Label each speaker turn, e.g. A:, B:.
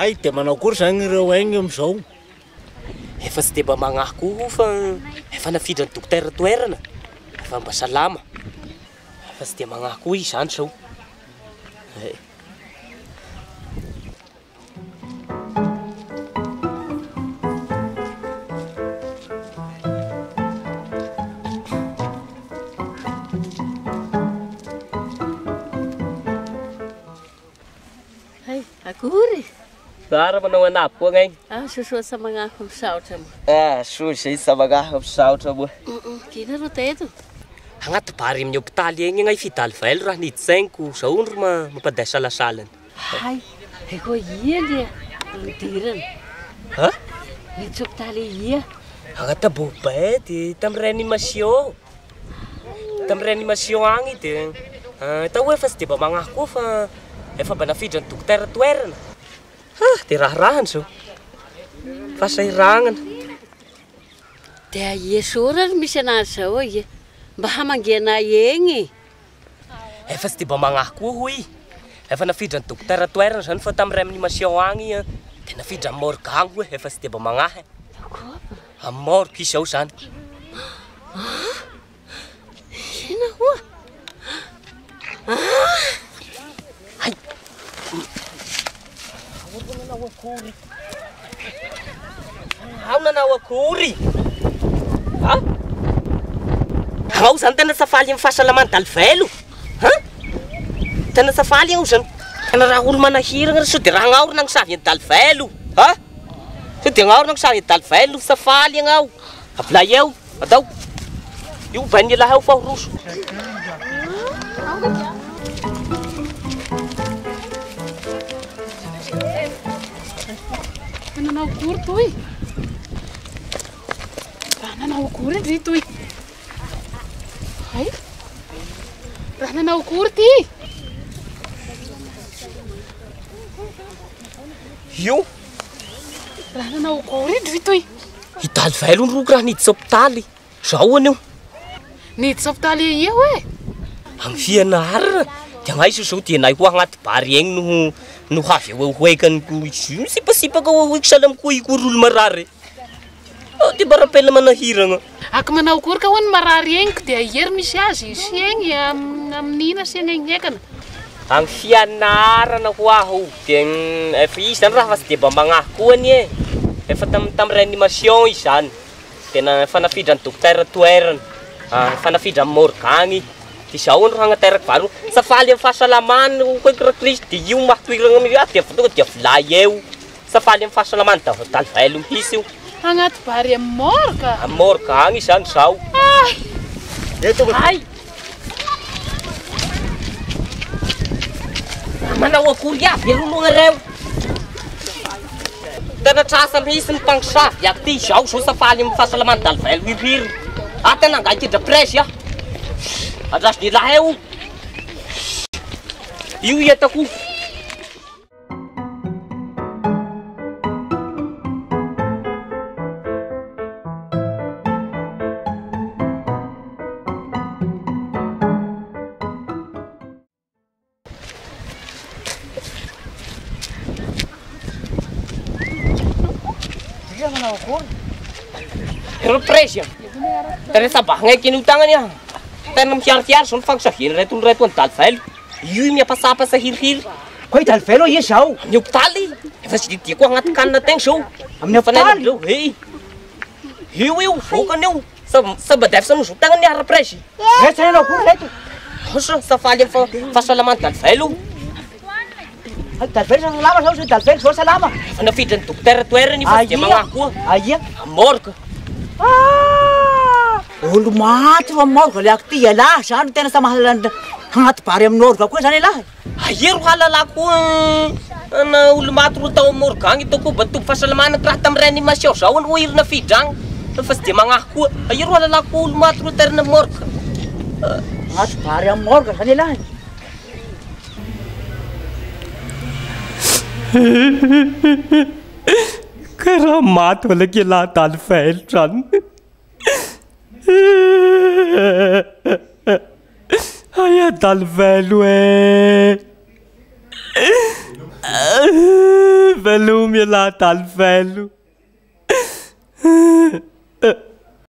A: Hay dia manao akory zany ireo aigny amin'izao?
B: Efa tsy dia mba magnahy koa fa efa nafidra ny dokotera toerana. Efa mba salama. Efa tsy dia magnahy koa izy zany sao.
C: Akory?
B: Tsara manao anapo koa ngaigny.
C: Sosoa sa magnahy misaotra mo.
B: Soa zay sa magnahy misaotra moa.
C: Kina ro teto?
B: Agnaty bary amin'ny hôpitaly egny ngay fidal velo raha niditsainiko zao ndro mampaday salasalany.
C: Hay, eko ia le nidirana.
B: Ha?
C: Niditsy hôpitaly ia.
B: Agnaty bobay dia tamin'ny réanimation. Tamin'ny réanimation agny dia tao hoe efa tsy dia mba magnahy koa fa efa mba nafidra ny dokotera toerana. Dia raharahany zao. Fasahiragnana.
C: Dia iesora misy anazy zao ia. Mba hamangena egny.
B: Efa tsy dia mba magnahy koa hoy. Efa nafidra ny dokotera toerana zany fa tamin'ny réanimation agny dia nafidra amin'ny morgue agny hoe efa tsy dia mba magnahy. Amin'ny morgue izy zao zany.
C: Ina hoa?
B: Hay. Ao nanao akory. Ha? Ao zany tena safaly amin'ny fahasalamany dalivelo. Ha? Tena safaly ao zany. Tena raha olo manahirana sao dia raha agnaorina agn'savy ny dalivelo. Ha? Sao dia agnaorina agn'savy ny dalivelo safaly agnao. Avilay eo, atao. Io bain'ny laha eo fa roso.
D: Nanao akory toy? Raha nanao akory ry toy? Hay? Raha nanao akory ty?
B: Io?
D: Raha nanao akory ry toy?
B: I dalivelo ny roky raha niditsy hôpitaly. Zao anio.
D: Niditsy hôpitaly ia hoe?
B: Amin'ny fianarana. Dia ngaisa zao dia nahy ho agnaty bary egny no havy eo hoekany sipasipaka hoeky salamiko ikory olo marary. Dia mba rapela manahirana.
D: Ako manao akory ka hoany marary egniko dia iery misy azy sy egny amin'ina sy egny ekana.
B: Amin'ny fianarana ho aho. Dia efa izy zany raha fa tsy dia mba magnahy koa any e. Efa tamin'ny réanimation izy zany. Dia efa nafidra ny dokotera toerana. Efa nafidra amin'ny morgue agny. Dia zao andro hagnateraka vary. Safaly amin'ny fahasalamany hoeky ra Kristy dia io mahatoirana amin'ny dia tonga dia vilay eo. Safaly amin'ny fahasalamany dalivelo mihitsy io.
D: Agnaty bary amin'ny morgue?
B: Amin'ny morgue agny zany zao.
A: Eto
D: Hay!
B: Manao akory avy aronognareo. Tena trasa mihitsy ny mpanosavy ako ty zao safaly amin'ny fahasalamany dalivelo iriry. Tena angaikidra presy ah. Adraso ny lahy eo. Io iatako.
A: Dia manao akory?
B: Ero presy. Tena sabahagna eky io tagnany ah. Tena mihiarihiary zao ny fagnosaviana reto ny dalivelo. Io miapasapasa hirihiry.
A: Koy dalivelo ia zao.
B: Amin'ny hôpitaly. Efa tsy didiko agnaty kanina tegna zao.
A: Amin'ny hôpitaly?
B: Io vokany io. Sabadefsa no zotagna ny ara presy.
A: Reto zany anao akory reto?
B: Safaly amin'ny fahasalamany dalivelo.
A: Dalivelo salama zao, dalivelo zao salama.
B: Efa nafidra ny dokotera toerana io fa tsy dia magnahy koa.
A: Aia?
B: Amin'ny morgue.
A: Olo maty fa morgue le ako ty alahy zany tena sa mahalala agnaty bary amin'ny morgue koa zany alahy.
B: Iery halalako na olo maty ro tao amin'ny morgue agny itako batobo fahasalamana raha tamin'ny réanimation zao no iry nafidra agny. Fa tsy dia magnahy koa. Iery halalako olo maty ro terina morgue.
A: Agnaty bary amin'ny morgue zany alahy.
B: Karaha maty wala kila dalivelo zany. Ai dalivelo Velum ia la tal velu.